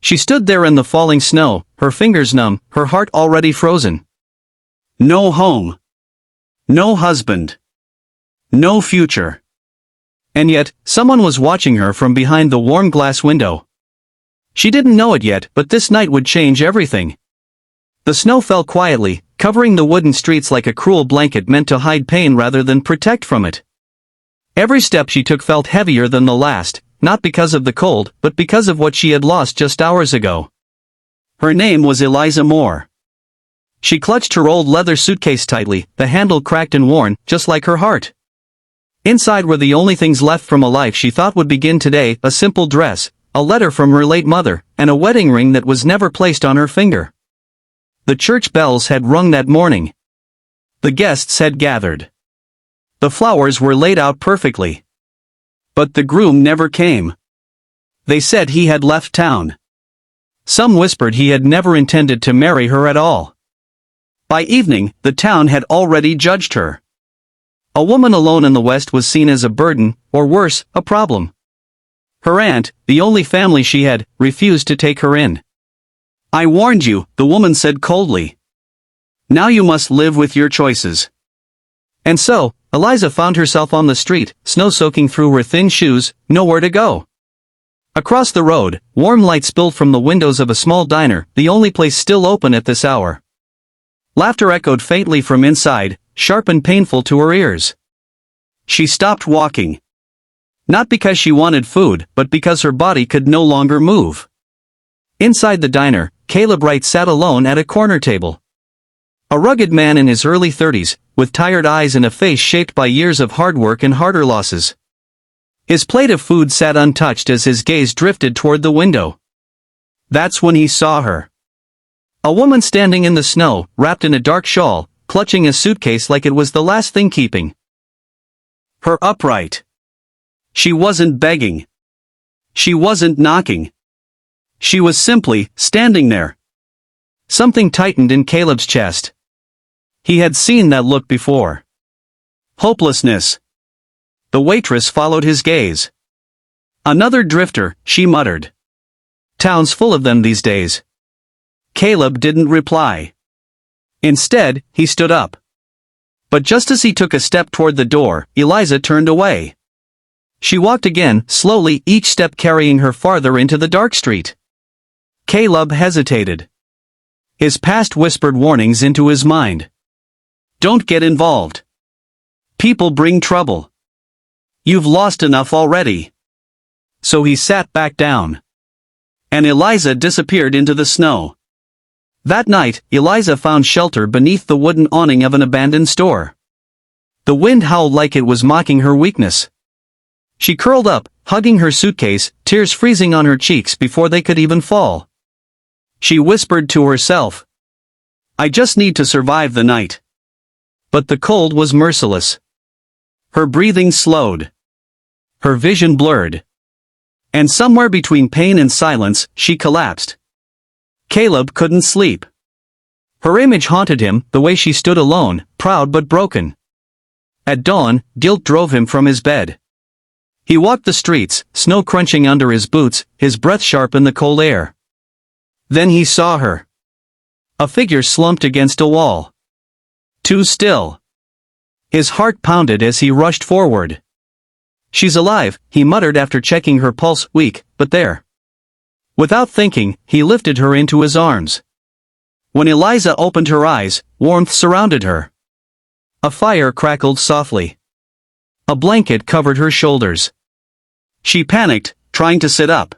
She stood there in the falling snow, her fingers numb, her heart already frozen. No home. No husband. No future. And yet, someone was watching her from behind the warm glass window. She didn't know it yet, but this night would change everything. The snow fell quietly, covering the wooden streets like a cruel blanket meant to hide pain rather than protect from it. Every step she took felt heavier than the last, not because of the cold, but because of what she had lost just hours ago. Her name was Eliza Moore. She clutched her old leather suitcase tightly, the handle cracked and worn, just like her heart. Inside were the only things left from a life she thought would begin today: a simple dress, a letter from her late mother, and a wedding ring that was never placed on her finger. The church bells had rung that morning. The guests had gathered. The flowers were laid out perfectly. But the groom never came. They said he had left town. Some whispered he had never intended to marry her at all. By evening, the town had already judged her. A woman alone in the West was seen as a burden, or worse, a problem. Her aunt, the only family she had, refused to take her in. "I warned you," the woman said coldly. "Now you must live with your choices." And so, Eliza found herself on the street, snow soaking through her thin shoes, nowhere to go. Across the road, warm light spilled from the windows of a small diner, the only place still open at this hour. Laughter echoed faintly from inside, sharp and painful to her ears. She stopped walking. Not because she wanted food, but because her body could no longer move. Inside the diner, Caleb Wright sat alone at a corner table. A rugged man in his early 30s, with tired eyes and a face shaped by years of hard work and harder losses. His plate of food sat untouched as his gaze drifted toward the window. That's when he saw her. A woman standing in the snow, wrapped in a dark shawl, clutching a suitcase like it was the last thing keeping her upright. She wasn't begging. She wasn't knocking. She was simply standing there. Something tightened in Caleb's chest. He had seen that look before. Hopelessness. The waitress followed his gaze. "Another drifter," she muttered. "Town's full of them these days." Caleb didn't reply. Instead, he stood up. But just as he took a step toward the door, Eliza turned away. She walked again, slowly, each step carrying her farther into the dark street. Caleb hesitated. His past whispered warnings into his mind. Don't get involved. People bring trouble. You've lost enough already. So he sat back down. And Eliza disappeared into the snow. That night, Eliza found shelter beneath the wooden awning of an abandoned store. The wind howled like it was mocking her weakness. She curled up, hugging her suitcase, tears freezing on her cheeks before they could even fall. She whispered to herself, "I just need to survive the night." But the cold was merciless. Her breathing slowed. Her vision blurred. And somewhere between pain and silence, she collapsed. Caleb couldn't sleep. Her image haunted him, the way she stood alone, proud but broken. At dawn, guilt drove him from his bed. He walked the streets, snow crunching under his boots, his breath sharp in the cold air. Then he saw her. A figure slumped against a wall. Too still. His heart pounded as he rushed forward. "She's alive," he muttered after checking her pulse, weak, but there. Without thinking, he lifted her into his arms. When Eliza opened her eyes, warmth surrounded her. A fire crackled softly. A blanket covered her shoulders. She panicked, trying to sit up.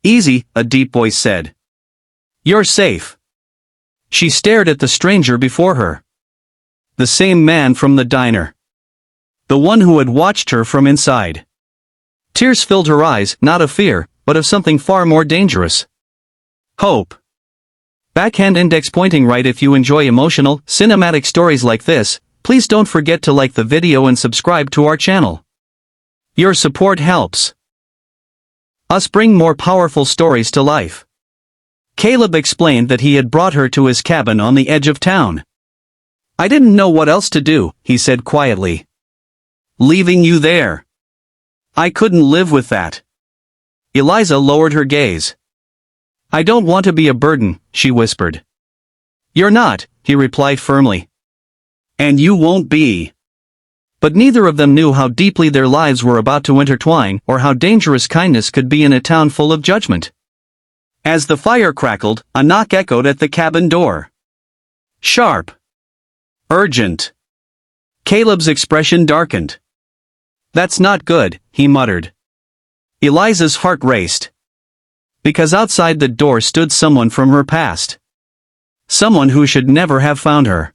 "Easy," a deep voice said. "You're safe." She stared at the stranger before her. The same man from the diner. The one who had watched her from inside. Tears filled her eyes, not of fear, but of something far more dangerous. Hope. Backhand index pointing right. If you enjoy emotional, cinematic stories like this, please don't forget to like the video and subscribe to our channel. Your support helps us bring more powerful stories to life. Caleb explained that he had brought her to his cabin on the edge of town. "I didn't know what else to do," he said quietly. "Leaving you there. I couldn't live with that." Eliza lowered her gaze. I don't want to be a burden, she whispered. You're not, he replied firmly. And you won't be. But neither of them knew how deeply their lives were about to intertwine or how dangerous kindness could be in a town full of judgment. As the fire crackled, a knock echoed at the cabin door. Sharp. Urgent. Caleb's expression darkened. That's not good, he muttered. Eliza's heart raced. Because outside the door stood someone from her past. Someone who should never have found her.